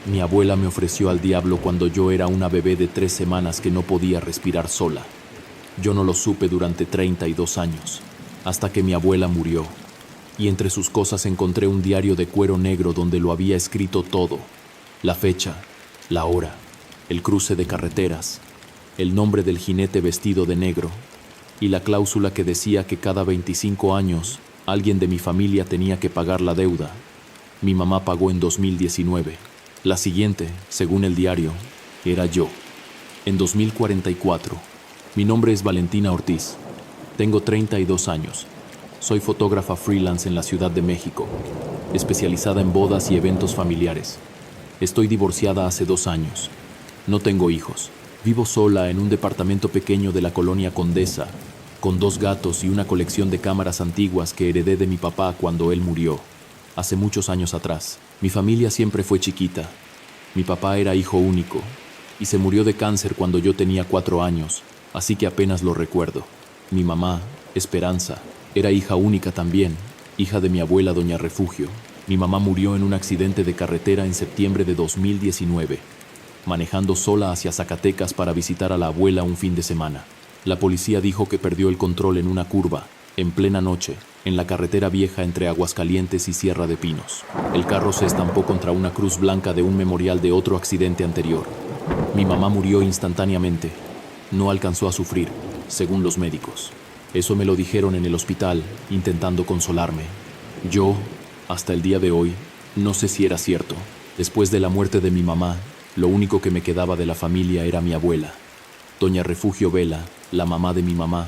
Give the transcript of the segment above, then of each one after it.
Mi abuela me ofreció al diablo cuando yo era una bebé de 3 semanas que no podía respirar sola. Yo no lo supe durante 32 años, hasta que mi abuela murió. Y entre sus cosas encontré un diario de cuero negro donde lo había escrito todo. La fecha, la hora, el cruce de carreteras, el nombre del jinete vestido de negro y la cláusula que decía que cada 25 años alguien de mi familia tenía que pagar la deuda. Mi mamá pagó en 2019. La siguiente, según el diario, era yo. En 2044. Mi nombre es Valentina Ortiz. Tengo 32 años. Soy fotógrafa freelance en la Ciudad de México, especializada en bodas y eventos familiares. Estoy divorciada hace 2 años. No tengo hijos. Vivo sola en un departamento pequeño de la colonia Condesa, con 2 gatos y una colección de cámaras antiguas que heredé de mi papá cuando él murió, hace muchos años atrás. Mi familia siempre fue chiquita. Mi papá era hijo único y se murió de cáncer cuando yo tenía 4 años, así que apenas lo recuerdo. Mi mamá, Esperanza, era hija única también, hija de mi abuela Doña Refugio. Mi mamá murió en un accidente de carretera en septiembre de 2019, manejando sola hacia Zacatecas para visitar a la abuela un fin de semana. La policía dijo que perdió el control en una curva, en plena noche, en la carretera vieja entre Aguascalientes y Sierra de Pinos. El carro se estampó contra una cruz blanca de un memorial de otro accidente anterior. Mi mamá murió instantáneamente. No alcanzó a sufrir, según los médicos. Eso me lo dijeron en el hospital, intentando consolarme. Yo, hasta el día de hoy, no sé si era cierto. Después de la muerte de mi mamá, lo único que me quedaba de la familia era mi abuela, Doña Refugio Vela, la mamá de mi mamá,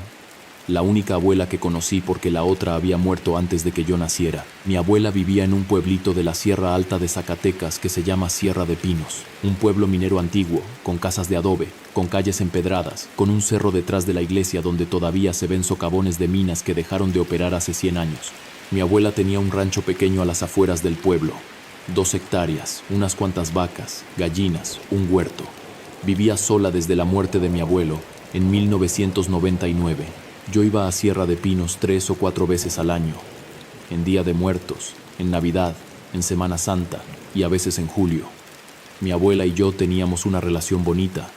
la única abuela que conocí porque la otra había muerto antes de que yo naciera. Mi abuela vivía en un pueblito de la Sierra Alta de Zacatecas que se llama Sierra de Pinos, un pueblo minero antiguo, con casas de adobe, con calles empedradas, con un cerro detrás de la iglesia donde todavía se ven socavones de minas que dejaron de operar hace 100 años. Mi abuela tenía un rancho pequeño a las afueras del pueblo, 2 hectáreas, unas cuantas vacas, gallinas, un huerto. Vivía sola desde la muerte de mi abuelo, en 1999. Yo iba a Sierra de Pinos 3 o 4 veces al año, en Día de Muertos, en Navidad, en Semana Santa y a veces en julio. Mi abuela y yo teníamos una relación bonita.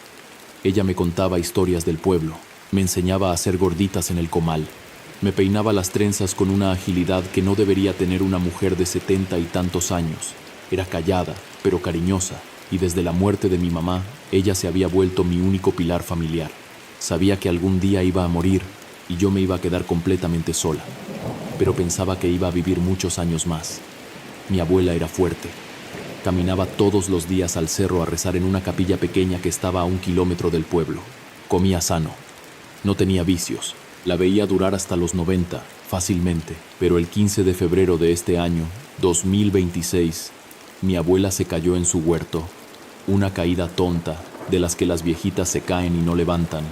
Ella me contaba historias del pueblo, me enseñaba a hacer gorditas en el comal, me peinaba las trenzas con una agilidad que no debería tener una mujer de 70 y tantos años. Era callada, pero cariñosa, y desde la muerte de mi mamá, ella se había vuelto mi único pilar familiar. Sabía que algún día iba a morir y yo me iba a quedar completamente sola, pero pensaba que iba a vivir muchos años más. Mi abuela era fuerte. Caminaba todos los días al cerro a rezar en una capilla pequeña que estaba a 1 kilómetro del pueblo. Comía sano. No tenía vicios. La veía durar hasta los 90, fácilmente, pero el 15 de febrero de este año, 2026, mi abuela se cayó en su huerto. Una caída tonta, de las que las viejitas se caen y no levantan.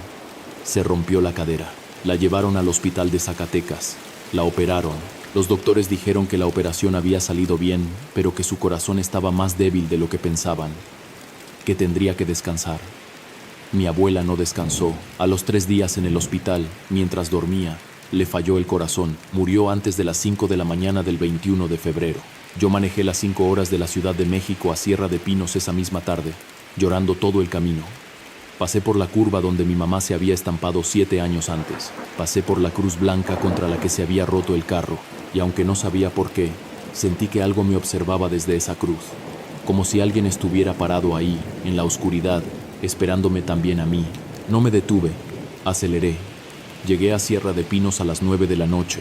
Se rompió la cadera. La llevaron al hospital de Zacatecas. La operaron. Los doctores dijeron que la operación había salido bien, pero que su corazón estaba más débil de lo que pensaban, que tendría que descansar. Mi abuela no descansó. A los 3 días en el hospital, mientras dormía, le falló el corazón. Murió antes de las 5 de la mañana del 21 de febrero. Yo manejé las 5 horas de la Ciudad de México a Sierra de Pinos esa misma tarde, llorando todo el camino. Pasé por la curva donde mi mamá se había estampado 7 años antes. Pasé por la cruz blanca contra la que se había roto el carro, y aunque no sabía por qué, sentí que algo me observaba desde esa cruz, como si alguien estuviera parado ahí, en la oscuridad, esperándome también a mí. No me detuve, aceleré. Llegué a Sierra de Pinos a las 9 de la noche.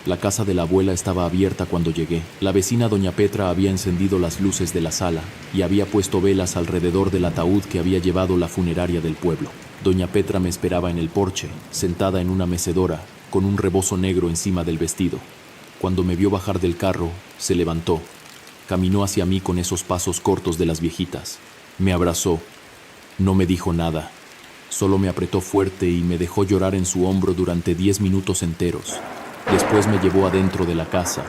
La casa de la abuela estaba abierta cuando llegué. La vecina doña Petra había encendido las luces de la sala y había puesto velas alrededor del ataúd que había llevado la funeraria del pueblo. Doña Petra me esperaba en el porche, sentada en una mecedora, con un rebozo negro encima del vestido. Cuando me vio bajar del carro, se levantó. Caminó hacia mí con esos pasos cortos de las viejitas. Me abrazó. No me dijo nada. Solo me apretó fuerte y me dejó llorar en su hombro durante 10 minutos enteros. Después me llevó adentro de la casa,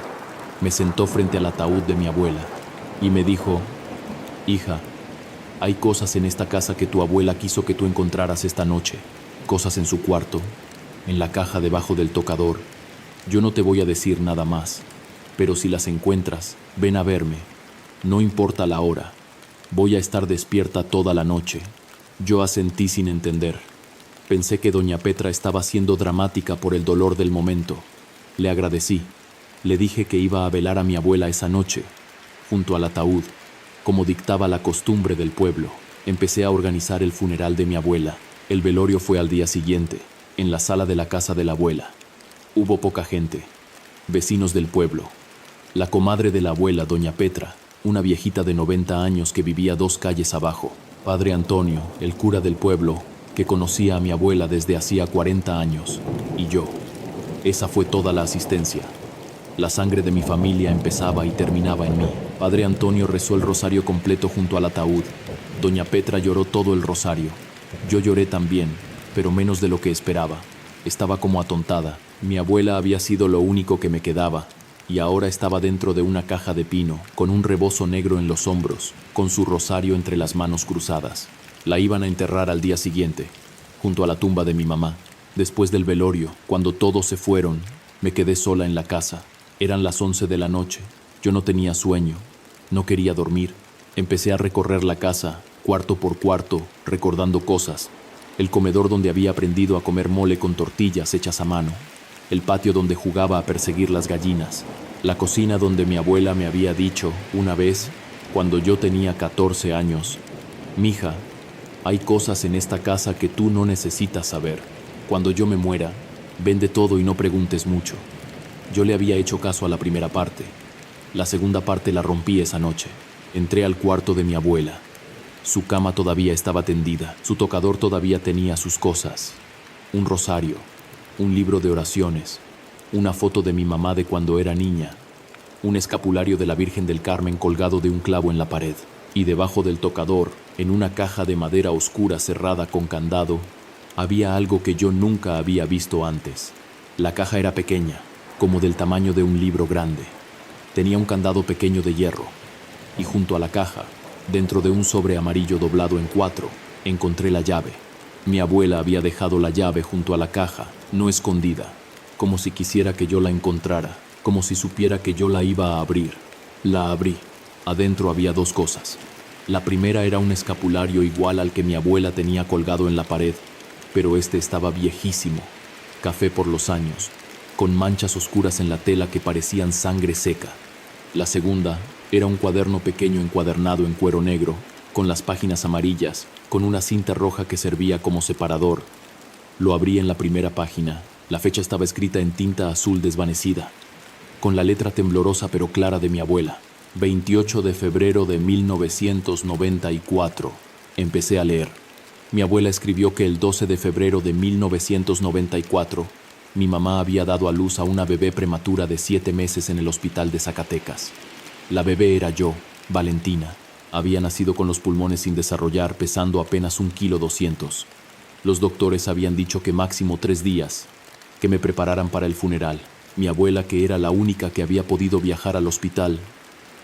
me sentó frente al ataúd de mi abuela y me dijo: hija, hay cosas en esta casa que tu abuela quiso que tú encontraras esta noche. Cosas en su cuarto, en la caja debajo del tocador. Yo no te voy a decir nada más, pero si las encuentras, ven a verme. No importa la hora. Voy a estar despierta toda la noche. Yo asentí sin entender. Pensé que doña Petra estaba siendo dramática por el dolor del momento. Le agradecí. Le dije que iba a velar a mi abuela esa noche, junto al ataúd, como dictaba la costumbre del pueblo. Empecé a organizar el funeral de mi abuela. El velorio fue al día siguiente, en la sala de la casa de la abuela. Hubo poca gente, vecinos del pueblo. La comadre de la abuela, doña Petra, una viejita de 90 años que vivía 2 calles abajo. Padre Antonio, el cura del pueblo, que conocía a mi abuela desde hacía 40 años. Y yo. Esa fue toda la asistencia. La sangre de mi familia empezaba y terminaba en mí. Padre Antonio rezó el rosario completo junto al ataúd. Doña Petra lloró todo el rosario. Yo lloré también, pero menos de lo que esperaba. Estaba como atontada. Mi abuela había sido lo único que me quedaba, y ahora estaba dentro de una caja de pino, con un rebozo negro en los hombros, con su rosario entre las manos cruzadas. La iban a enterrar al día siguiente, junto a la tumba de mi mamá. Después del velorio, cuando todos se fueron, me quedé sola en la casa. Eran las 11 de la noche. Yo no tenía sueño. No quería dormir. Empecé a recorrer la casa, cuarto por cuarto, recordando cosas. El comedor donde había aprendido a comer mole con tortillas hechas a mano. El patio donde jugaba a perseguir las gallinas. La cocina donde mi abuela me había dicho, una vez, cuando yo tenía 14 años, «Mija, hay cosas en esta casa que tú no necesitas saber. Cuando yo me muera, vende todo y no preguntes mucho». Yo le había hecho caso a la primera parte. La segunda parte la rompí esa noche. Entré al cuarto de mi abuela. Su cama todavía estaba tendida. Su tocador todavía tenía sus cosas. Un rosario, un libro de oraciones, una foto de mi mamá de cuando era niña, un escapulario de la Virgen del Carmen colgado de un clavo en la pared. Y debajo del tocador, en una caja de madera oscura cerrada con candado, había algo que yo nunca había visto antes. La caja era pequeña, como del tamaño de un libro grande. Tenía un candado pequeño de hierro, y junto a la caja, dentro de un sobre amarillo doblado en 4, encontré la llave. Mi abuela había dejado la llave junto a la caja, no escondida, como si quisiera que yo la encontrara, como si supiera que yo la iba a abrir. La abrí. Adentro había 2 cosas. La primera era un escapulario igual al que mi abuela tenía colgado en la pared, pero este estaba viejísimo, café por los años, con manchas oscuras en la tela que parecían sangre seca. La segunda era un cuaderno pequeño encuadernado en cuero negro, con las páginas amarillas, con una cinta roja que servía como separador. Lo abrí en la primera página. La fecha estaba escrita en tinta azul desvanecida, con la letra temblorosa pero clara de mi abuela. 28 de febrero de 1994. Empecé a leer. Mi abuela escribió que el 12 de febrero de 1994 mi mamá había dado a luz a una bebé prematura de 7 meses en el hospital de Zacatecas. La bebé era yo, Valentina. Había nacido con los pulmones sin desarrollar, pesando apenas 1,2 kg. Los doctores habían dicho que máximo 3 días, que me prepararan para el funeral. Mi abuela, que era la única que había podido viajar al hospital,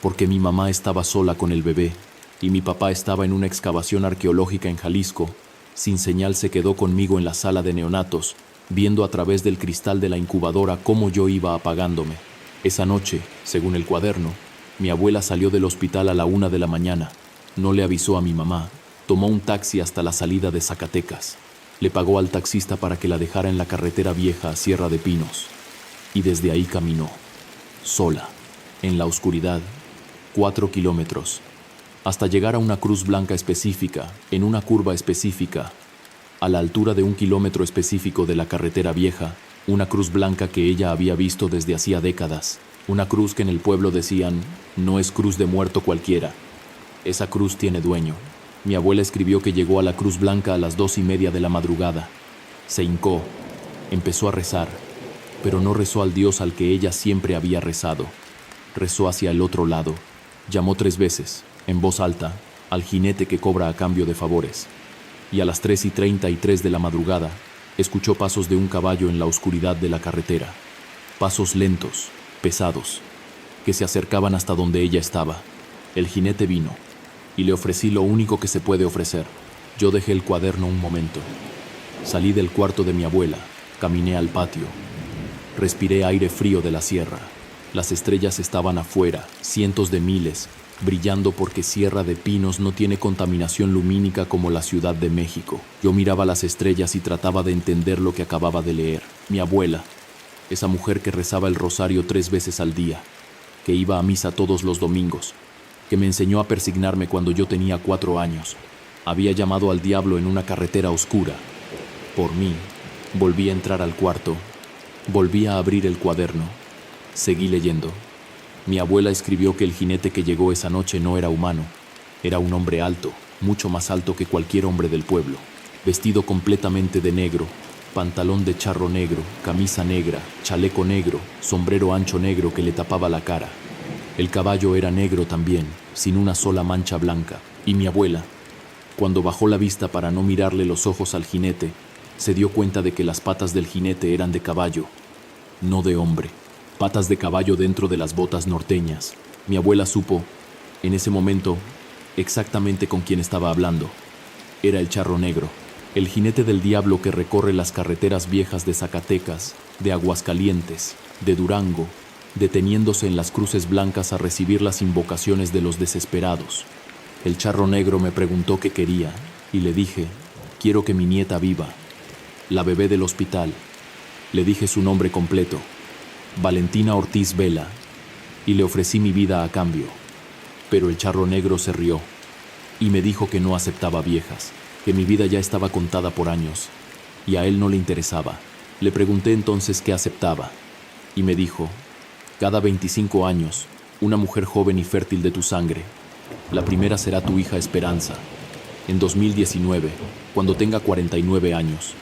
porque mi mamá estaba sola con el bebé y mi papá estaba en una excavación arqueológica en Jalisco, sin señal se quedó conmigo en la sala de neonatos, viendo a través del cristal de la incubadora cómo yo iba apagándome. Esa noche, según el cuaderno, mi abuela salió del hospital a la 1 de la mañana. No le avisó a mi mamá. Tomó un taxi hasta la salida de Zacatecas. Le pagó al taxista para que la dejara en la carretera vieja a Sierra de Pinos. Y desde ahí caminó, sola, en la oscuridad, 4 kilómetros, hasta llegar a una cruz blanca específica, en una curva específica, a la altura de 1 kilómetro específico de la carretera vieja, una cruz blanca que ella había visto desde hacía décadas, una cruz que en el pueblo decían, no es cruz de muerto cualquiera, esa cruz tiene dueño. Mi abuela escribió que llegó a la cruz blanca a las 2:30 de la madrugada. Se hincó, empezó a rezar, pero no rezó al Dios al que ella siempre había rezado. Rezó hacia el otro lado, llamó 3 veces, en voz alta, al jinete que cobra a cambio de favores. Y a las 3:33 de la madrugada, escuchó pasos de un caballo en la oscuridad de la carretera. Pasos lentos, pesados, que se acercaban hasta donde ella estaba. El jinete vino, y le ofrecí lo único que se puede ofrecer. Yo dejé el cuaderno un momento. Salí del cuarto de mi abuela, caminé al patio. Respiré aire frío de la sierra. Las estrellas estaban afuera, cientos de miles, brillando porque Sierra de Pinos no tiene contaminación lumínica como la Ciudad de México. Yo miraba las estrellas y trataba de entender lo que acababa de leer. Mi abuela, esa mujer que rezaba el rosario 3 veces al día, que iba a misa todos los domingos, que me enseñó a persignarme cuando yo tenía 4 años, había llamado al diablo en una carretera oscura. Por mí, volví a entrar al cuarto, volví a abrir el cuaderno, seguí leyendo. Mi abuela escribió que el jinete que llegó esa noche no era humano, era un hombre alto, mucho más alto que cualquier hombre del pueblo, vestido completamente de negro, pantalón de charro negro, camisa negra, chaleco negro, sombrero ancho negro que le tapaba la cara. El caballo era negro también, sin una sola mancha blanca, y mi abuela, cuando bajó la vista para no mirarle los ojos al jinete, se dio cuenta de que las patas del jinete eran de caballo, no de hombre. Patas de caballo dentro de las botas norteñas. Mi abuela supo, en ese momento, exactamente con quién estaba hablando. Era el charro negro, el jinete del diablo que recorre las carreteras viejas de Zacatecas, de Aguascalientes, de Durango, deteniéndose en las cruces blancas a recibir las invocaciones de los desesperados. El charro negro me preguntó qué quería, y le dije, quiero que mi nieta viva. La bebé del hospital. Le dije su nombre completo, Valentina Ortiz Vela, y le ofrecí mi vida a cambio. Pero el charro negro se rió, y me dijo que no aceptaba viejas, que mi vida ya estaba contada por años, y a él no le interesaba. Le pregunté entonces qué aceptaba, y me dijo, cada 25 años, una mujer joven y fértil de tu sangre. La primera será tu hija Esperanza, en 2019, cuando tenga 49 años.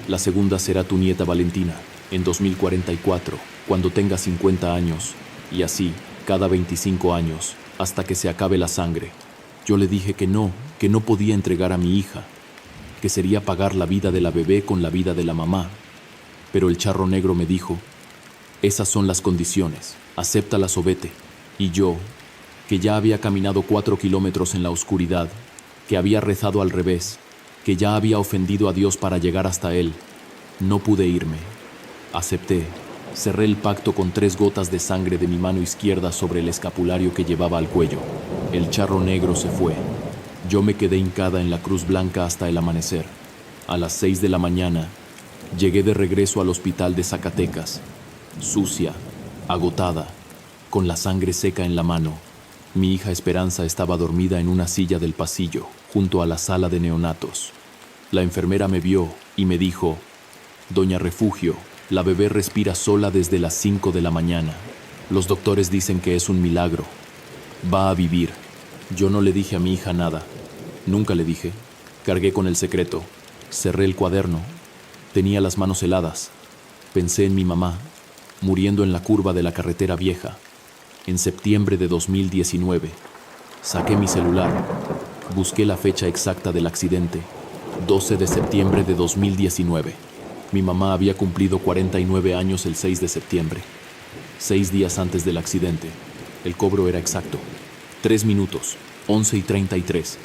La segunda será tu nieta Valentina, en 2044, cuando tenga 50 años, y así, cada 25 años, hasta que se acabe la sangre. Yo le dije que no podía entregar a mi hija, que sería pagar la vida de la bebé con la vida de la mamá. Pero el charro negro me dijo, esas son las condiciones, acéptalas o vete. Y yo, que ya había caminado 4 kilómetros en la oscuridad, que había rezado al revés, que ya había ofendido a Dios para llegar hasta Él, no pude irme. Acepté, cerré el pacto con 3 gotas de sangre de mi mano izquierda sobre el escapulario que llevaba al cuello. El charro negro se fue. Yo me quedé hincada en la cruz blanca hasta el amanecer. A las 6 de la mañana, llegué de regreso al hospital de Zacatecas, sucia, agotada, con la sangre seca en la mano. Mi hija Esperanza estaba dormida en una silla del pasillo, junto a la sala de neonatos. La enfermera me vio y me dijo, Doña Refugio, la bebé respira sola desde las 5 de la mañana. Los doctores dicen que es un milagro. Va a vivir. Yo no le dije a mi hija nada. Nunca le dije. Cargué con el secreto. Cerré el cuaderno. Tenía las manos heladas. Pensé en mi mamá, muriendo en la curva de la carretera vieja, en septiembre de 2019. Saqué mi celular. Busqué la fecha exacta del accidente. 12 de septiembre de 2019. Mi mamá había cumplido 49 años el 6 de septiembre. 6 días antes del accidente. El cobro era exacto. 3 minutos, 11:33.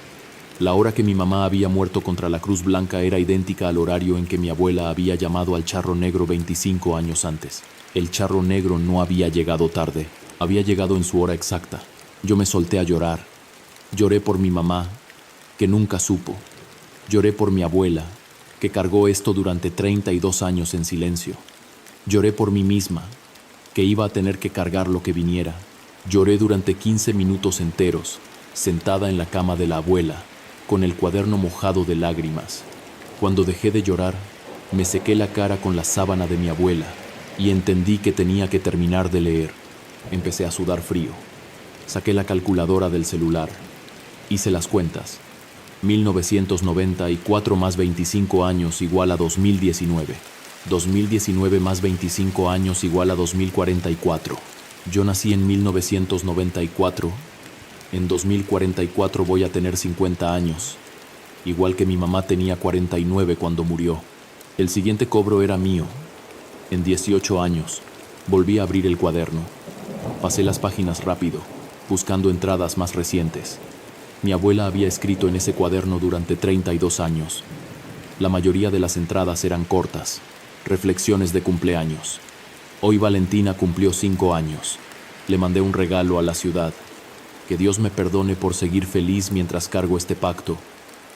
La hora que mi mamá había muerto contra la Cruz Blanca era idéntica al horario en que mi abuela había llamado al charro negro 25 años antes. El charro negro no había llegado tarde. Había llegado en su hora exacta. Yo me solté a llorar. Lloré por mi mamá, que nunca supo. Lloré por mi abuela, que cargó esto durante 32 años en silencio. Lloré por mí misma, que iba a tener que cargar lo que viniera. Lloré durante 15 minutos enteros, sentada en la cama de la abuela, con el cuaderno mojado de lágrimas. Cuando dejé de llorar, me sequé la cara con la sábana de mi abuela y entendí que tenía que terminar de leer. Empecé a sudar frío. Saqué la calculadora del celular. Hice las cuentas. 1994 más 25 años igual a 2019. 2019 más 25 años igual a 2044. Yo nací en 1994. En 2044 voy a tener 50 años. Igual que mi mamá tenía 49 cuando murió. El siguiente cobro era mío. En 18 años, volví a abrir el cuaderno. Pasé las páginas rápido, buscando entradas más recientes. Mi abuela había escrito en ese cuaderno durante 32 años. La mayoría de las entradas eran cortas, reflexiones de cumpleaños. Hoy Valentina cumplió 5 años. Le mandé un regalo a la ciudad. Que Dios me perdone por seguir feliz mientras cargo este pacto.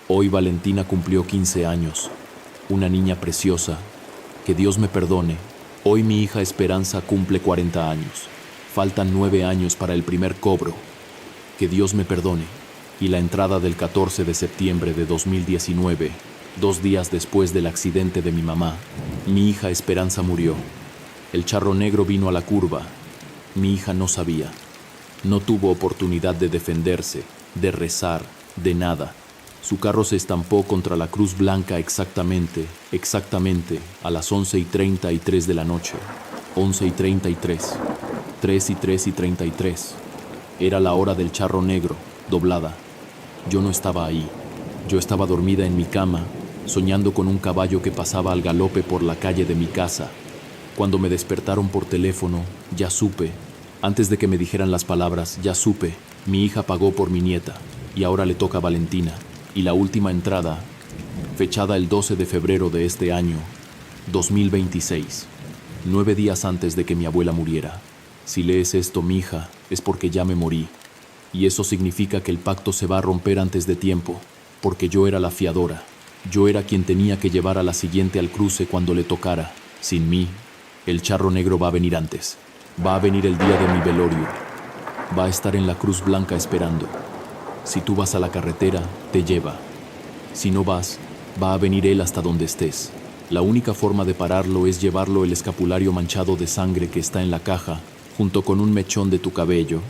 Hoy Valentina cumplió 15 años, una niña preciosa. Que Dios me perdone. Hoy mi hija Esperanza cumple 40 años. Faltan 9 años para el primer cobro. Que Dios me perdone. Y la entrada del 14 de septiembre de 2019, 2 días después del accidente de mi mamá, mi hija Esperanza murió. El charro negro vino a la curva. Mi hija no sabía. No tuvo oportunidad de defenderse, de rezar, de nada. Su carro se estampó contra la Cruz Blanca exactamente a las 11:33 de la noche. 11:33. 3:33. Era la hora del charro negro, doblada. Yo no estaba ahí. Yo estaba dormida en mi cama, soñando con un caballo que pasaba al galope por la calle de mi casa. Cuando me despertaron por teléfono, ya supe. Antes de que me dijeran las palabras, ya supe. Mi hija pagó por mi nieta, y ahora le toca a Valentina. Y la última entrada, fechada el 12 de febrero de este año, 2026, 9 días antes de que mi abuela muriera. Si lees esto, mija, es porque ya me morí. Y eso significa que el pacto se va a romper antes de tiempo, porque yo era la fiadora. Yo era quien tenía que llevar a la siguiente al cruce cuando le tocara. Sin mí, el charro negro va a venir antes. Va a venir el día de mi velorio. Va a estar en la Cruz Blanca esperando. Si tú vas a la carretera, te lleva. Si no vas, va a venir él hasta donde estés. La única forma de pararlo es llevarlo el escapulario manchado de sangre que está en la caja, junto con un mechón de tu cabello,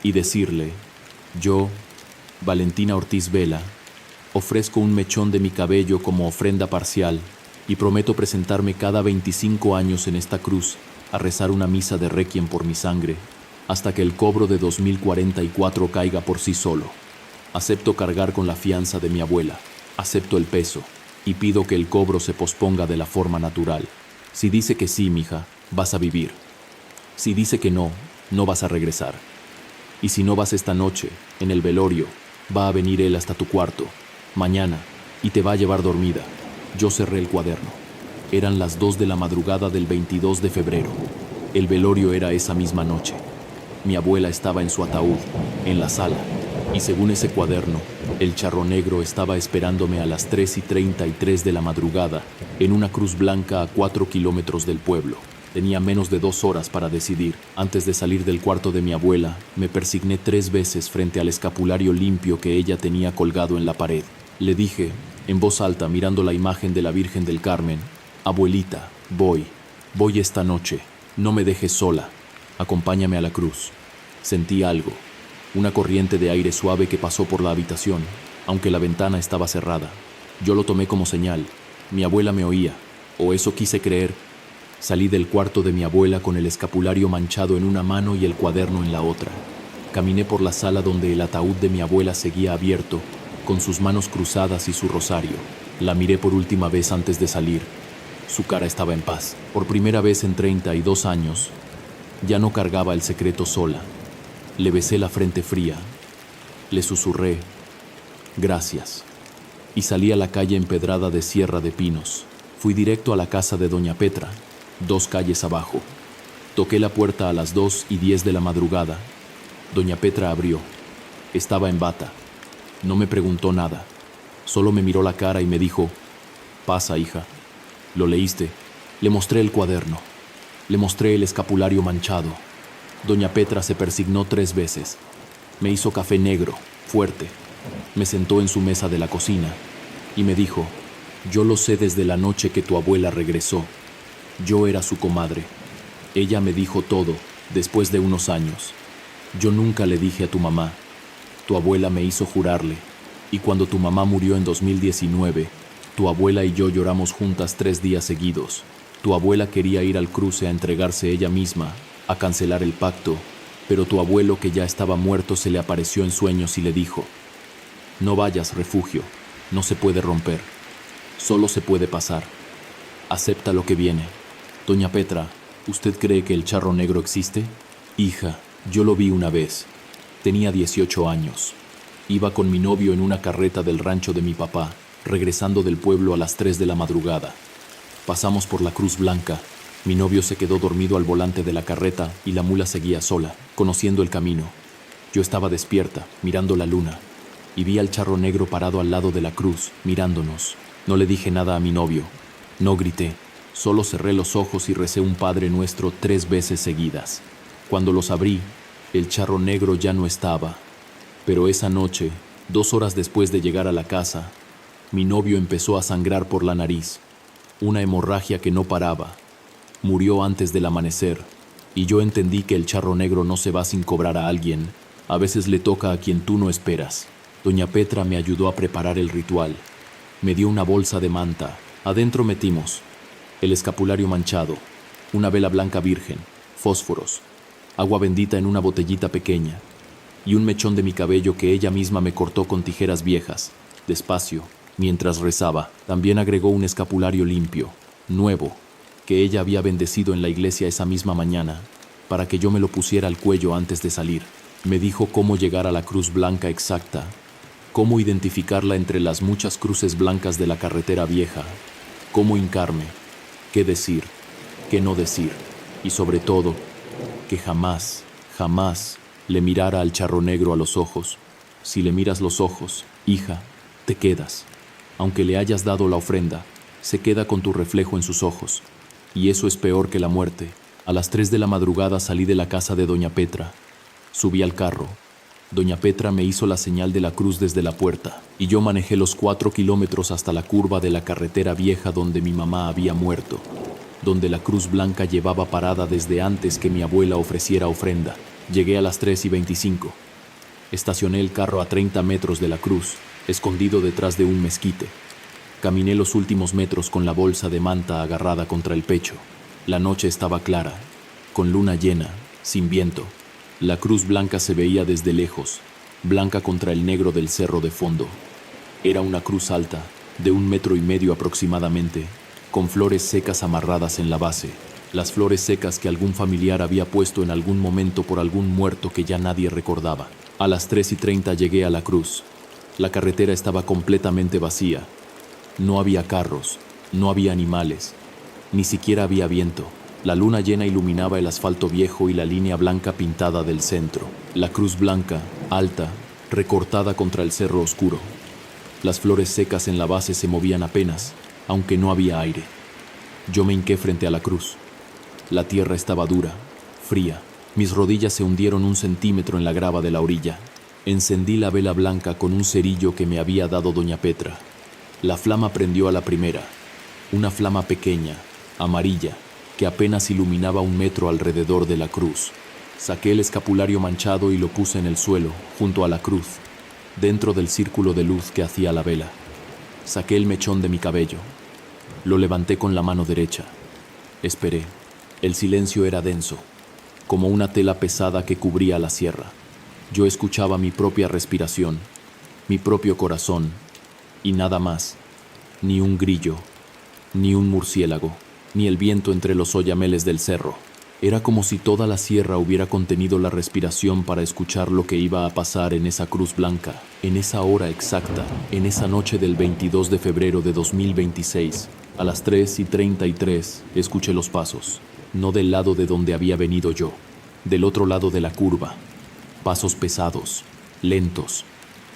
y decirle: yo, Valentina Ortiz Vela, ofrezco un mechón de mi cabello como ofrenda parcial y prometo presentarme cada 25 años en esta cruz a rezar una misa de requiem por mi sangre, hasta que el cobro de 2044 caiga por sí solo. Acepto cargar con la fianza de mi abuela, acepto el peso, y pido que el cobro se posponga de la forma natural. Si dice que sí, mija, vas a vivir. Si dice que no, no vas a regresar. Y si no vas esta noche, en el velorio, va a venir él hasta tu cuarto, mañana, y te va a llevar dormida. Yo cerré el cuaderno. Eran las 2 de la madrugada del 22 de febrero. El velorio era esa misma noche. Mi abuela estaba en su ataúd, en la sala, y según ese cuaderno, el charro negro estaba esperándome a las 3:33 de la madrugada, en una Cruz Blanca a 4 kilómetros del pueblo. Tenía menos de 2 horas para decidir. Antes de salir del cuarto de mi abuela, me persigné 3 veces frente al escapulario limpio que ella tenía colgado en la pared. Le dije, en voz alta, mirando la imagen de la Virgen del Carmen: abuelita, voy esta noche, no me dejes sola, acompáñame a la cruz. Sentí algo, una corriente de aire suave que pasó por la habitación, aunque la ventana estaba cerrada. Yo lo tomé como señal. Mi abuela me oía, o eso quise creer. Salí del cuarto de mi abuela con el escapulario manchado en una mano y el cuaderno en la otra. Caminé por la sala donde el ataúd de mi abuela seguía abierto, con sus manos cruzadas y su rosario. La miré por última vez antes de salir. Su cara estaba en paz. Por primera vez en 32 años, ya no cargaba el secreto sola. Le besé la frente fría. Le susurré: gracias. Y salí a la calle empedrada de Sierra de Pinos. Fui directo a la casa de doña Petra, 2 calles abajo. Toqué la puerta a las 2:10 de la madrugada. Doña Petra abrió. Estaba en bata. No me preguntó nada. Solo me miró la cara y me dijo: pasa, hija. ¿Lo leíste? Le mostré el cuaderno. Le mostré el escapulario manchado. Doña Petra se persignó 3 veces. Me hizo café negro, fuerte. Me sentó en su mesa de la cocina y me dijo: yo lo sé desde la noche que tu abuela regresó. Yo era su comadre. Ella me dijo todo, después de unos años. Yo nunca le dije a tu mamá. Tu abuela me hizo jurarle. Y cuando tu mamá murió en 2019, tu abuela y yo lloramos juntas 3 días seguidos. Tu abuela quería ir al cruce a entregarse ella misma, a cancelar el pacto, pero tu abuelo, que ya estaba muerto, se le apareció en sueños y le dijo: no vayas, Refugio, no se puede romper, solo se puede pasar. Acepta lo que viene. Doña Petra, ¿usted cree que el charro negro existe? Hija, yo lo vi una vez. Tenía 18 años. Iba con mi novio en una carreta del rancho de mi papá, regresando del pueblo a las 3 de la madrugada. Pasamos por la Cruz Blanca. Mi novio se quedó dormido al volante de la carreta y la mula seguía sola, conociendo el camino. Yo estaba despierta, mirando la luna, y vi al charro negro parado al lado de la cruz, mirándonos. No le dije nada a mi novio. No grité. Solo cerré los ojos y recé un Padre Nuestro 3 veces seguidas. Cuando los abrí, el charro negro ya no estaba. Pero esa noche, 2 horas después de llegar a la casa, mi novio empezó a sangrar por la nariz. Una hemorragia que no paraba. Murió antes del amanecer, y yo entendí que el charro negro no se va sin cobrar a alguien. A veces le toca a quien tú no esperas. Doña Petra me ayudó a preparar el ritual. Me dio una bolsa de manta. Adentro metimos el escapulario manchado, una vela blanca virgen, fósforos, agua bendita en una botellita pequeña y un mechón de mi cabello que ella misma me cortó con tijeras viejas, despacio, mientras rezaba. También agregó un escapulario limpio, nuevo, que ella había bendecido en la iglesia esa misma mañana, para que yo me lo pusiera al cuello antes de salir. Me dijo cómo llegar a la cruz blanca exacta, cómo identificarla entre las muchas cruces blancas de la carretera vieja, cómo hincarme, qué decir, qué no decir, y sobre todo, que jamás, jamás le mirara al charro negro a los ojos. Si le miras los ojos, hija, te quedas. Aunque le hayas dado la ofrenda, se queda con tu reflejo en sus ojos. Y eso es peor que la muerte. A las 3 de la madrugada salí de la casa de doña Petra. Subí al carro. Doña Petra me hizo la señal de la cruz desde la puerta, y yo manejé los 4 kilómetros hasta la curva de la carretera vieja donde mi mamá había muerto, donde la cruz blanca llevaba parada desde antes que mi abuela ofreciera ofrenda. Llegué a las 3:25. Estacioné el carro a 30 metros de la cruz, escondido detrás de un mezquite. Caminé los últimos metros con la bolsa de manta agarrada contra el pecho. La noche estaba clara, con luna llena, sin viento. La cruz blanca se veía desde lejos, blanca contra el negro del cerro de fondo. Era una cruz alta, de 1,5 metros aproximadamente, con flores secas amarradas en la base. Las flores secas que algún familiar había puesto en algún momento por algún muerto que ya nadie recordaba. A las 3:30 llegué a la cruz. La carretera estaba completamente vacía. No había carros, no había animales, ni siquiera había viento. La luna llena iluminaba el asfalto viejo y la línea blanca pintada del centro. La cruz blanca, alta, recortada contra el cerro oscuro. Las flores secas en la base se movían apenas, aunque no había aire. Yo me hinqué frente a la cruz. La tierra estaba dura, fría. Mis rodillas se hundieron 1 centímetro en la grava de la orilla. Encendí la vela blanca con un cerillo que me había dado doña Petra. La flama prendió a la primera, una flama pequeña, amarilla, que apenas iluminaba 1 metro alrededor de la cruz. Saqué el escapulario manchado y lo puse en el suelo, junto a la cruz, dentro del círculo de luz que hacía la vela. Saqué el mechón de mi cabello. Lo levanté con la mano derecha. Esperé. El silencio era denso, como una tela pesada que cubría la sierra. Yo escuchaba mi propia respiración, mi propio corazón, y nada más. Ni un grillo, ni un murciélago, ni el viento entre los oyameles del cerro. Era como si toda la sierra hubiera contenido la respiración para escuchar lo que iba a pasar en esa cruz blanca, en esa hora exacta, en esa noche del 22 de febrero de 2026. A las 3:33 escuché los pasos, no del lado de donde había venido yo, del otro lado de la curva. Pasos pesados, lentos,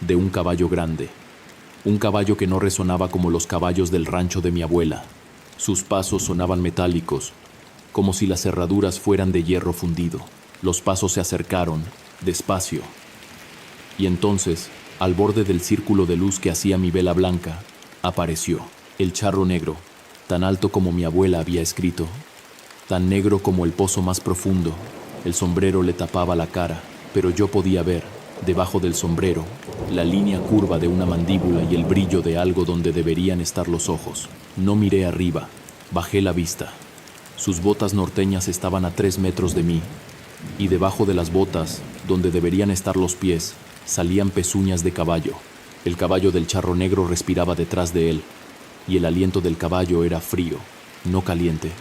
de un caballo grande. Un caballo que no resonaba como los caballos del rancho de mi abuela. Sus pasos sonaban metálicos, como si las cerraduras fueran de hierro fundido. Los pasos se acercaron, despacio. Y entonces, al borde del círculo de luz que hacía mi vela blanca, apareció el charro negro, tan alto como mi abuela había escrito, tan negro como el pozo más profundo. El sombrero le tapaba la cara, pero yo podía ver, debajo del sombrero, la línea curva de una mandíbula y el brillo de algo donde deberían estar los ojos. No miré arriba, bajé la vista. Sus botas norteñas estaban a 3 metros de mí, y debajo de las botas, donde deberían estar los pies, salían pezuñas de caballo. El caballo del charro negro respiraba detrás de él, y el aliento del caballo era frío, no caliente,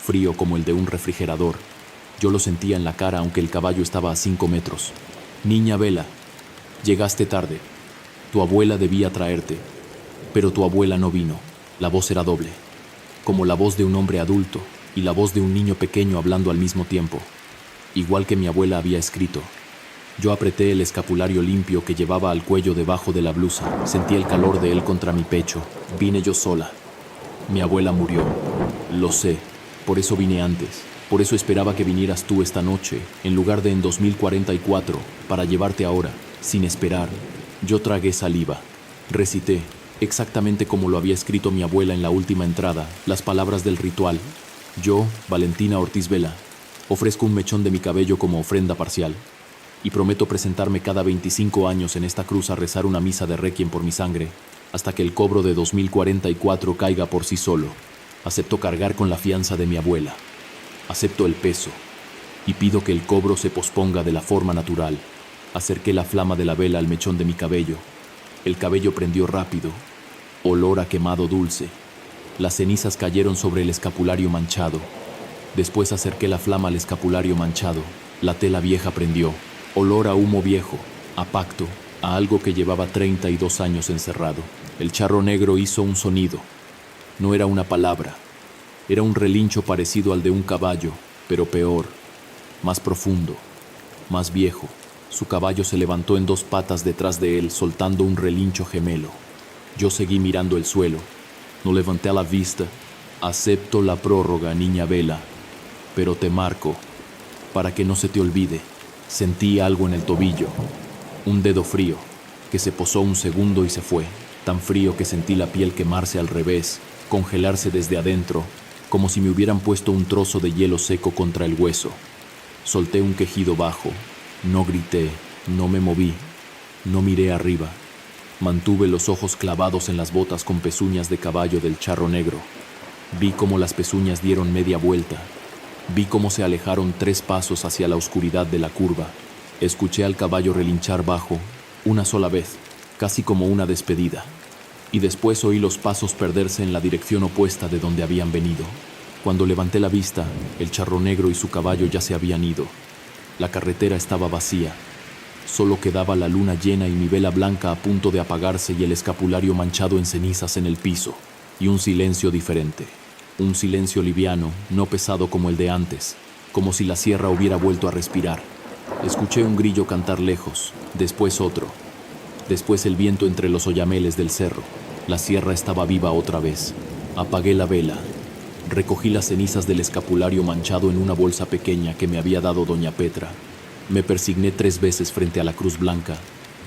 frío como el de un refrigerador. Yo lo sentía en la cara aunque el caballo estaba a 5 metros. Niña Vela, llegaste tarde. Tu abuela debía traerte, pero tu abuela no vino. La voz era doble, como la voz de un hombre adulto y la voz de un niño pequeño hablando al mismo tiempo, igual que mi abuela había escrito. Yo apreté el escapulario limpio que llevaba al cuello debajo de la blusa. Sentí el calor de él contra mi pecho. Vine yo sola. Mi abuela murió. Lo sé. Por eso vine antes. Por eso esperaba que vinieras tú esta noche, en lugar de en 2044, para llevarte ahora, sin esperar. Yo tragué saliva. Recité, exactamente como lo había escrito mi abuela en la última entrada, las palabras del ritual. Yo, Valentina Ortiz Vela, ofrezco un mechón de mi cabello como ofrenda parcial. Y prometo presentarme cada 25 años en esta cruz a rezar una misa de requiem por mi sangre, hasta que el cobro de 2044 caiga por sí solo. Acepto cargar con la fianza de mi abuela. Acepto el peso. Y pido que el cobro se posponga de la forma natural. Acerqué la flama de la vela al mechón de mi cabello. El cabello prendió rápido. Olor a quemado dulce. Las cenizas cayeron sobre el escapulario manchado. Después acerqué la flama al escapulario manchado. La tela vieja prendió. Olor a humo viejo, a pacto, a algo que llevaba 32 años encerrado. El charro negro hizo un sonido. No era una palabra. Era un relincho parecido al de un caballo, pero peor, más profundo, más viejo. Su caballo se levantó en dos patas detrás de él, soltando un relincho gemelo. Yo seguí mirando el suelo. No levanté la vista. Acepto la prórroga, niña Vela, pero te marco, para que no se te olvide. Sentí algo en el tobillo, un dedo frío, que se posó un segundo y se fue, tan frío que sentí la piel quemarse al revés, congelarse desde adentro, como si me hubieran puesto un trozo de hielo seco contra el hueso. Solté un quejido bajo, no grité, no me moví, no miré arriba. Mantuve los ojos clavados en las botas con pezuñas de caballo del charro negro. Vi cómo las pezuñas dieron media vuelta. Vi cómo se alejaron 3 pasos hacia la oscuridad de la curva. Escuché al caballo relinchar bajo, una sola vez, casi como una despedida. Y después oí los pasos perderse en la dirección opuesta de donde habían venido. Cuando levanté la vista, el charro negro y su caballo ya se habían ido. La carretera estaba vacía. Solo quedaba la luna llena y mi vela blanca a punto de apagarse y el escapulario manchado en cenizas en el piso. Y un silencio diferente. Un silencio liviano, no pesado como el de antes, como si la sierra hubiera vuelto a respirar. Escuché un grillo cantar lejos, después otro. Después el viento entre los oyameles del cerro. La sierra estaba viva otra vez. Apagué la vela. Recogí las cenizas del escapulario manchado en una bolsa pequeña que me había dado doña Petra. Me persigné 3 veces frente a la cruz blanca.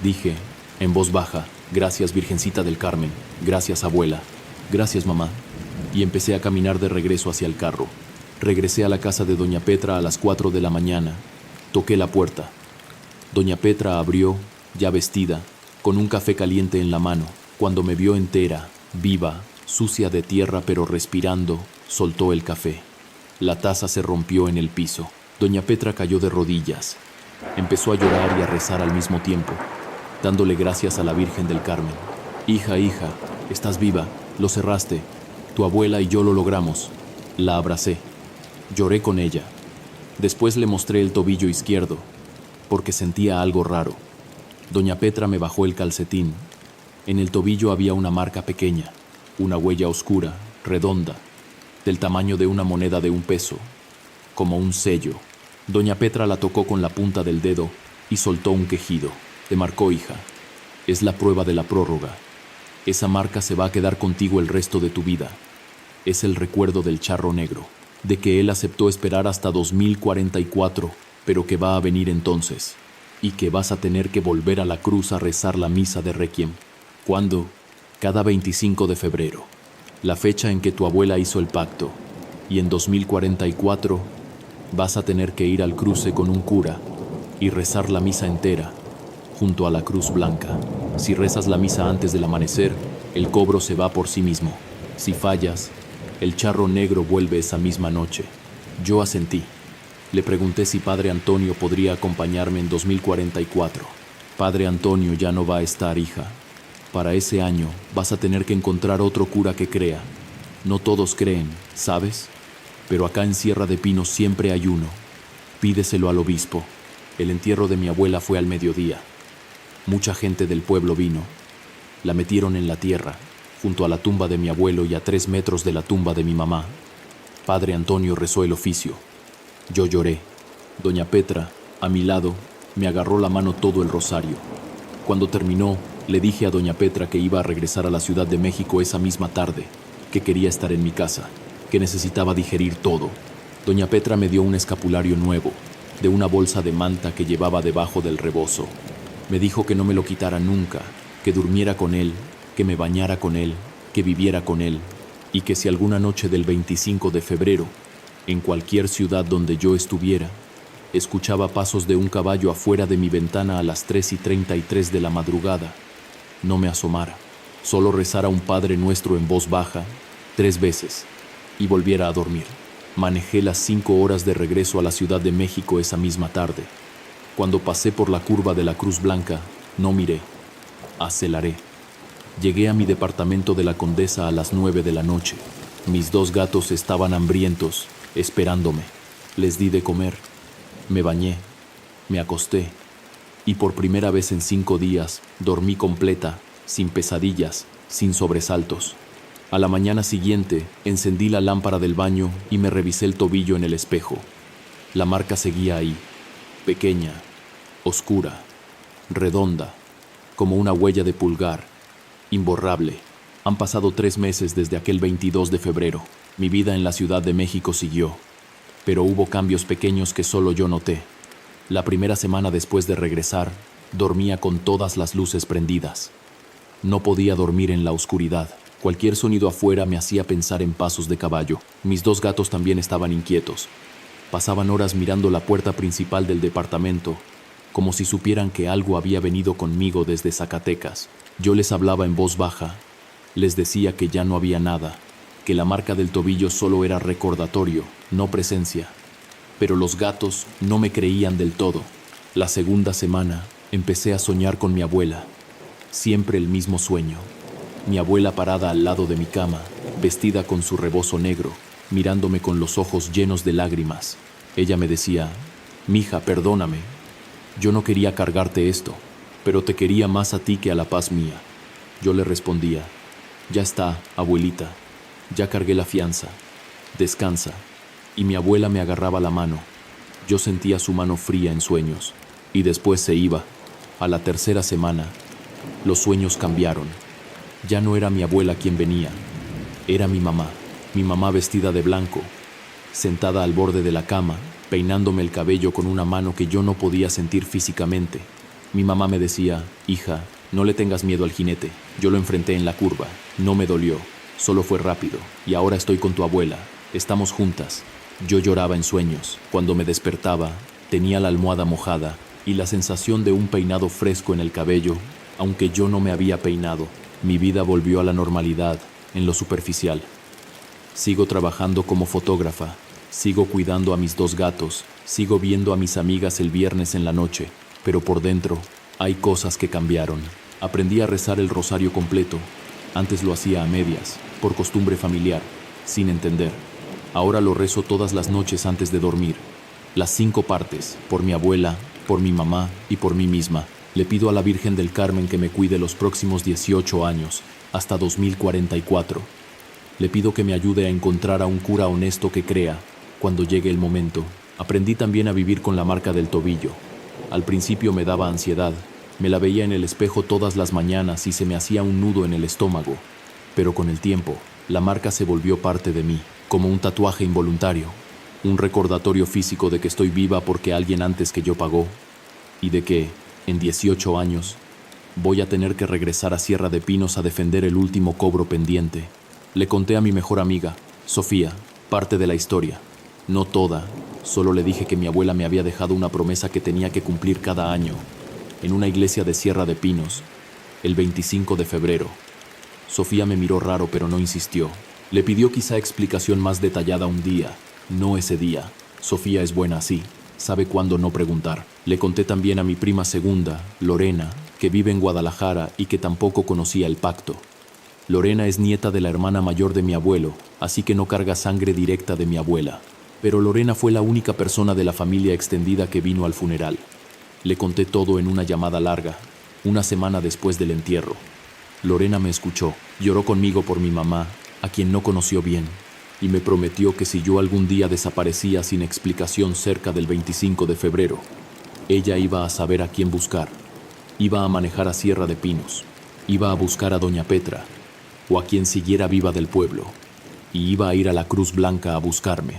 Dije, en voz baja, gracias Virgencita del Carmen, gracias abuela, gracias mamá. Y empecé a caminar de regreso hacia el carro. Regresé a la casa de doña Petra a las 4 de la mañana. Toqué la puerta. Doña Petra abrió, ya vestida, con un café caliente en la mano. Cuando me vio entera, viva, sucia de tierra pero respirando, soltó el café. La taza se rompió en el piso. Doña Petra cayó de rodillas. Empezó a llorar y a rezar al mismo tiempo, dándole gracias a la Virgen del Carmen. Hija, estás viva, lo cerraste. Tu abuela y yo lo logramos. La abracé. Lloré con ella. Después le mostré el tobillo izquierdo, porque sentía algo raro. Doña Petra me bajó el calcetín. En el tobillo había una marca pequeña, una huella oscura, redonda, del tamaño de una moneda de 1 peso, como un sello. Doña Petra la tocó con la punta del dedo y soltó un quejido. Te marcó, hija. Es la prueba de la prórroga. Esa marca se va a quedar contigo el resto de tu vida. Es el recuerdo del charro negro, de que él aceptó esperar hasta 2044, pero que va a venir entonces, y que vas a tener que volver a la cruz a rezar la misa de requiem. ¿Cuándo? Cada 25 de febrero, la fecha en que tu abuela hizo el pacto, y en 2044 vas a tener que ir al cruce con un cura y rezar la misa entera, junto a la cruz blanca. Si rezas la misa antes del amanecer, el cobro se va por sí mismo. Si fallas, el charro negro vuelve esa misma noche. Yo asentí. Le pregunté si Padre Antonio podría acompañarme en 2044. Padre Antonio ya no va a estar, hija. Para ese año vas a tener que encontrar otro cura que crea. No todos creen, ¿sabes? Pero acá en Sierra de Pinos siempre hay uno. Pídeselo al obispo. El entierro de mi abuela fue al mediodía. Mucha gente del pueblo vino. La metieron en la tierra, junto a la tumba de mi abuelo y a 3 metros de la tumba de mi mamá. Padre Antonio rezó el oficio. Yo lloré. Doña Petra, a mi lado, Me agarró la mano todo el rosario. Cuando terminó, le dije a doña Petra que iba a regresar a la Ciudad de México esa misma tarde, que quería estar en mi casa, que necesitaba digerir todo. Doña Petra me dio un escapulario nuevo, de una bolsa de manta que llevaba debajo del rebozo. Me dijo que no me lo quitara nunca, que durmiera con él, que me bañara con él, que viviera con él, y que si alguna noche del 25 de febrero, en cualquier ciudad donde yo estuviera, escuchaba pasos de un caballo afuera de mi ventana a las 3:33 de la madrugada, no me asomara, solo rezara un Padre Nuestro en voz baja, 3 veces, y volviera a dormir. Manejé las 5 horas de regreso a la Ciudad de México esa misma tarde. Cuando pasé por la curva de la Cruz Blanca, no miré, aceleré. Llegué a mi departamento de la Condesa a las 9 de la noche. Mis 2 gatos estaban hambrientos, esperándome. Les di de comer. Me bañé, me acosté, y por primera vez en 5 días dormí completa, sin pesadillas, sin sobresaltos. A la mañana siguiente encendí la lámpara del baño y me revisé el tobillo en el espejo. La marca seguía ahí, pequeña, oscura, redonda, como una huella de pulgar, imborrable. Han pasado 3 meses desde aquel 22 de febrero. Mi vida en la Ciudad de México siguió, pero hubo cambios pequeños que solo yo noté. La primera semana después de regresar, dormía con todas las luces prendidas. No podía dormir en la oscuridad. Cualquier sonido afuera me hacía pensar en pasos de caballo. Mis 2 gatos también estaban inquietos. Pasaban horas mirando la puerta principal del departamento, como si supieran que algo había venido conmigo desde Zacatecas. Yo les hablaba en voz baja. Les decía que ya no había nada, que la marca del tobillo solo era recordatorio, no presencia. Pero los gatos no me creían del todo. La segunda semana empecé a soñar con mi abuela. Siempre el mismo sueño. Mi abuela parada al lado de mi cama, vestida con su rebozo negro, mirándome con los ojos llenos de lágrimas. Ella me decía, «Mija, perdóname. Yo no quería cargarte esto, pero te quería más a ti que a la paz mía». Yo le respondía, «Ya está, abuelita. Ya cargué la fianza. Descansa». Y mi abuela me agarraba la mano. Yo sentía su mano fría en sueños. Y después se iba. A la tercera semana, los sueños cambiaron. Ya no era mi abuela quien venía. Era mi mamá vestida de blanco, sentada al borde de la cama, peinándome el cabello con una mano que yo no podía sentir físicamente. Mi mamá me decía, «Hija, no le tengas miedo al jinete. Yo lo enfrenté en la curva. No me dolió. Solo fue rápido. Y ahora estoy con tu abuela. Estamos juntas». Yo lloraba en sueños. Cuando me despertaba, tenía la almohada mojada y la sensación de un peinado fresco en el cabello, aunque yo no me había peinado. Mi vida volvió a la normalidad, en lo superficial. Sigo trabajando como fotógrafa, sigo cuidando a mis 2 gatos, sigo viendo a mis amigas el viernes en la noche, pero por dentro hay cosas que cambiaron. Aprendí a rezar el rosario completo. Antes lo hacía a medias, por costumbre familiar, sin entender. Ahora lo rezo todas las noches antes de dormir. Las 5 partes, por mi abuela, por mi mamá y por mí misma. Le pido a la Virgen del Carmen que me cuide los próximos 18 años, hasta 2044. Le pido que me ayude a encontrar a un cura honesto que crea, cuando llegue el momento. Aprendí también a vivir con la marca del tobillo. Al principio me daba ansiedad. Me la veía en el espejo todas las mañanas y se me hacía un nudo en el estómago. Pero con el tiempo, la marca se volvió parte de mí, como un tatuaje involuntario. Un recordatorio físico de que estoy viva porque alguien antes que yo pagó. Y de que, en 18 años, voy a tener que regresar a Sierra de Pinos a defender el último cobro pendiente. Le conté a mi mejor amiga, Sofía, parte de la historia. No toda, solo le dije que mi abuela me había dejado una promesa que tenía que cumplir cada año, en una iglesia de Sierra de Pinos, el 25 de febrero. Sofía me miró raro, pero no insistió. Le pidió quizá explicación más detallada un día, no ese día. Sofía es buena así, sabe cuándo no preguntar. Le conté también a mi prima segunda, Lorena, que vive en Guadalajara y que tampoco conocía el pacto. Lorena es nieta de la hermana mayor de mi abuelo, así que no carga sangre directa de mi abuela. Pero Lorena fue la única persona de la familia extendida que vino al funeral. Le conté todo en una llamada larga, una semana después del entierro. Lorena me escuchó, lloró conmigo por mi mamá, a quien no conoció bien, y me prometió que si yo algún día desaparecía sin explicación cerca del 25 de febrero, Ella iba a saber a quién buscar. Iba a manejar a Sierra de Pinos. Iba a buscar a doña Petra, o a quien siguiera viva del pueblo. Y iba a ir a la Cruz Blanca a buscarme.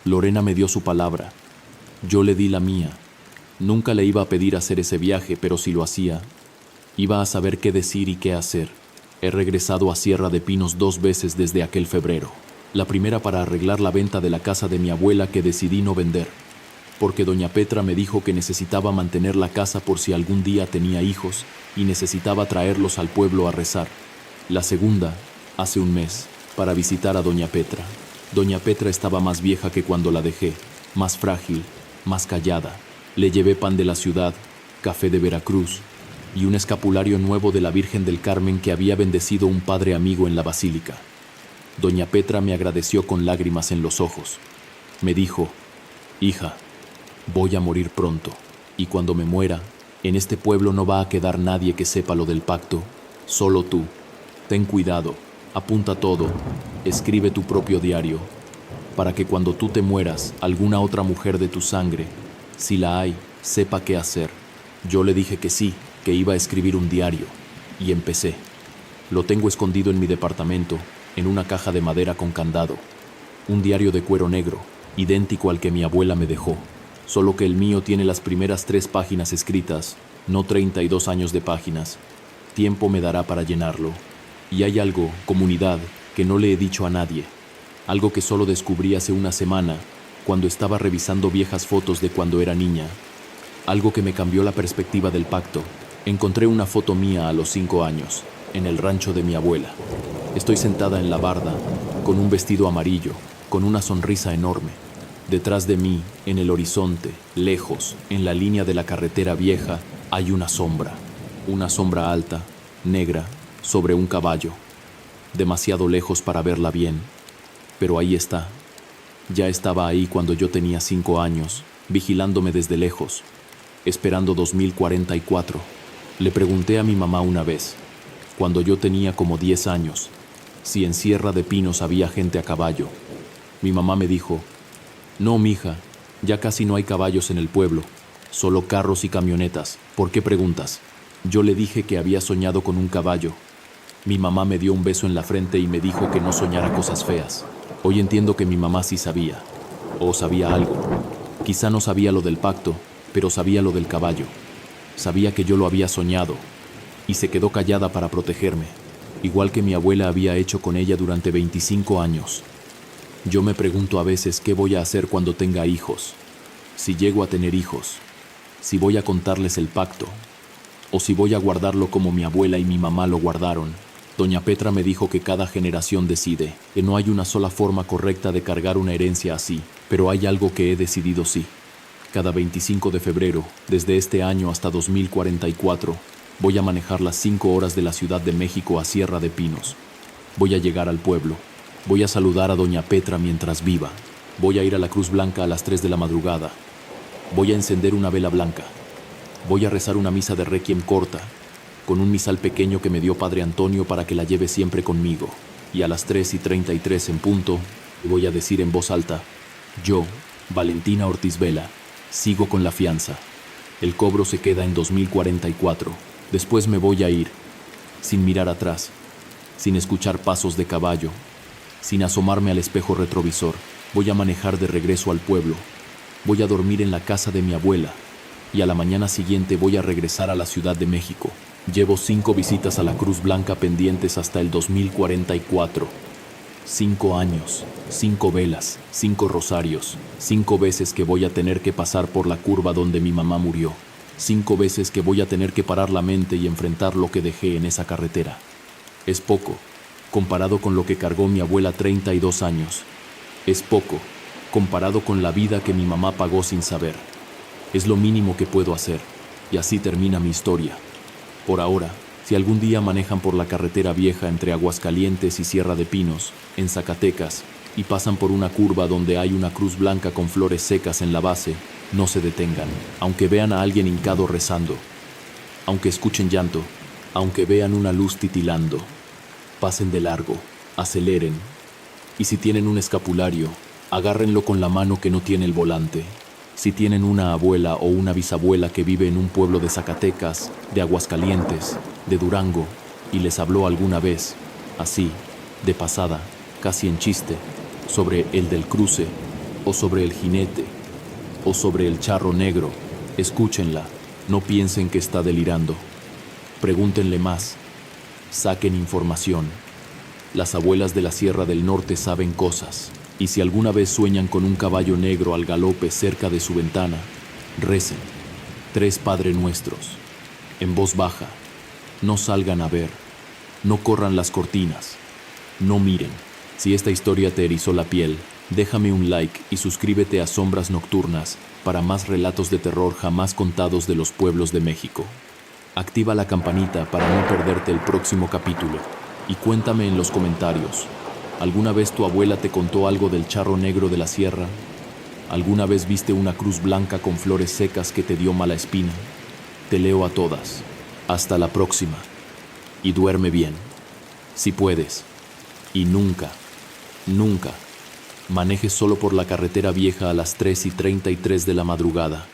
Lorena me dio su palabra. Yo le di la mía. Nunca le iba a pedir hacer ese viaje, pero si lo hacía, iba a saber qué decir y qué hacer. He regresado a Sierra de Pinos 2 veces desde aquel febrero. La primera para arreglar la venta de la casa de mi abuela que decidí no vender, porque doña Petra me dijo que necesitaba mantener la casa por si algún día tenía hijos y necesitaba traerlos al pueblo a rezar. La segunda, hace un mes, para visitar a doña Petra. Doña Petra estaba más vieja que cuando la dejé, más frágil, más callada. Le llevé pan de la ciudad, café de Veracruz y un escapulario nuevo de la Virgen del Carmen que había bendecido un padre amigo en la basílica. Doña Petra me agradeció con lágrimas en los ojos. Me dijo: hija, voy a morir pronto, y cuando me muera, en este pueblo no va a quedar nadie que sepa lo del pacto, solo tú. Ten cuidado, apunta todo, escribe tu propio diario, para que cuando tú te mueras, alguna otra mujer de tu sangre, si la hay, sepa qué hacer. Yo le dije que sí, que iba a escribir un diario, y empecé. Lo tengo escondido en mi departamento, en una caja de madera con candado. Un diario de cuero negro, idéntico al que mi abuela me dejó, solo que el mío tiene las primeras 3 páginas escritas, no 32 años de páginas. Tiempo me dará para llenarlo. Y hay algo, comunidad, que no le he dicho a nadie. Algo que solo descubrí hace una semana, cuando estaba revisando viejas fotos de cuando era niña. Algo que me cambió la perspectiva del pacto. Encontré una foto mía a los 5 años, en el rancho de mi abuela. Estoy sentada en la barda, con un vestido amarillo, con una sonrisa enorme. Detrás de mí, en el horizonte, lejos, en la línea de la carretera vieja, hay una sombra alta, negra, sobre un caballo. Demasiado lejos para verla bien, pero ahí está. Ya estaba ahí cuando yo tenía 5 años, vigilándome desde lejos, esperando 2044. Le pregunté a mi mamá una vez, cuando yo tenía como 10 años, si en Sierra de Pinos había gente a caballo. Mi mamá me dijo: no, mija, ya casi no hay caballos en el pueblo, solo carros y camionetas. ¿Por qué preguntas? Yo le dije que había soñado con un caballo. Mi mamá me dio un beso en la frente y me dijo que no soñara cosas feas. Hoy entiendo que mi mamá sí sabía, o sabía algo. Quizá no sabía lo del pacto, pero sabía lo del caballo. Sabía que yo lo había soñado, y se quedó callada para protegerme, igual que mi abuela había hecho con ella durante 25 años. Yo me pregunto a veces qué voy a hacer cuando tenga hijos, si llego a tener hijos, si voy a contarles el pacto, o si voy a guardarlo como mi abuela y mi mamá lo guardaron. Doña Petra me dijo que cada generación decide, que no hay una sola forma correcta de cargar una herencia así, pero hay algo que he decidido sí. Cada 25 de febrero, desde este año hasta 2044, voy a manejar las 5 horas de la Ciudad de México a Sierra de Pinos. Voy a llegar al pueblo. Voy a saludar a doña Petra mientras viva. Voy a ir a la Cruz Blanca a las 3 de la madrugada. Voy a encender una vela blanca. Voy a rezar una misa de requiem corta, con un misal pequeño que me dio Padre Antonio para que la lleve siempre conmigo. Y a las 3:33 en punto, voy a decir en voz alta: yo, Valentina Ortiz Vela, sigo con la fianza. El cobro se queda en 2044. Después me voy a ir, sin mirar atrás, sin escuchar pasos de caballo, sin asomarme al espejo retrovisor. Voy a manejar de regreso al pueblo. Voy a dormir en la casa de mi abuela. Y a la mañana siguiente voy a regresar a la Ciudad de México. Llevo 5 visitas a la Cruz Blanca pendientes hasta el 2044. 5 años, 5 velas, 5 rosarios, 5 veces que voy a tener que pasar por la curva donde mi mamá murió. 5 veces que voy a tener que parar la mente y enfrentar lo que dejé en esa carretera. Es poco, comparado con lo que cargó mi abuela 32 años. Es poco, comparado con la vida que mi mamá pagó sin saber. Es lo mínimo que puedo hacer, y así termina mi historia. Por ahora, si algún día manejan por la carretera vieja entre Aguascalientes y Sierra de Pinos, en Zacatecas, y pasan por una curva donde hay una cruz blanca con flores secas en la base, no se detengan, aunque vean a alguien hincado rezando, aunque escuchen llanto, aunque vean una luz titilando. Pasen de largo, aceleren, y si tienen un escapulario, agárrenlo con la mano que no tiene el volante. Si tienen una abuela o una bisabuela que vive en un pueblo de Zacatecas, de Aguascalientes, de Durango, y les habló alguna vez, así, de pasada, casi en chiste, sobre el del cruce, o sobre el jinete, o sobre el charro negro, escúchenla, no piensen que está delirando. Pregúntenle más, saquen información. Las abuelas de la Sierra del Norte saben cosas, y si alguna vez sueñan con un caballo negro al galope cerca de su ventana, recen 3 Padre Nuestros, en voz baja, no salgan a ver, no corran las cortinas, no miren. Si esta historia te erizó la piel, déjame un like y suscríbete a Sombras Nocturnas para más relatos de terror jamás contados de los pueblos de México. Activa la campanita para no perderte el próximo capítulo y cuéntame en los comentarios, ¿alguna vez tu abuela te contó algo del charro negro de la sierra? ¿Alguna vez viste una cruz blanca con flores secas que te dio mala espina? Te leo a todas. Hasta la próxima. Y duerme bien, si puedes. Y nunca, nunca manejes solo por la carretera vieja a las 3:33 de la madrugada.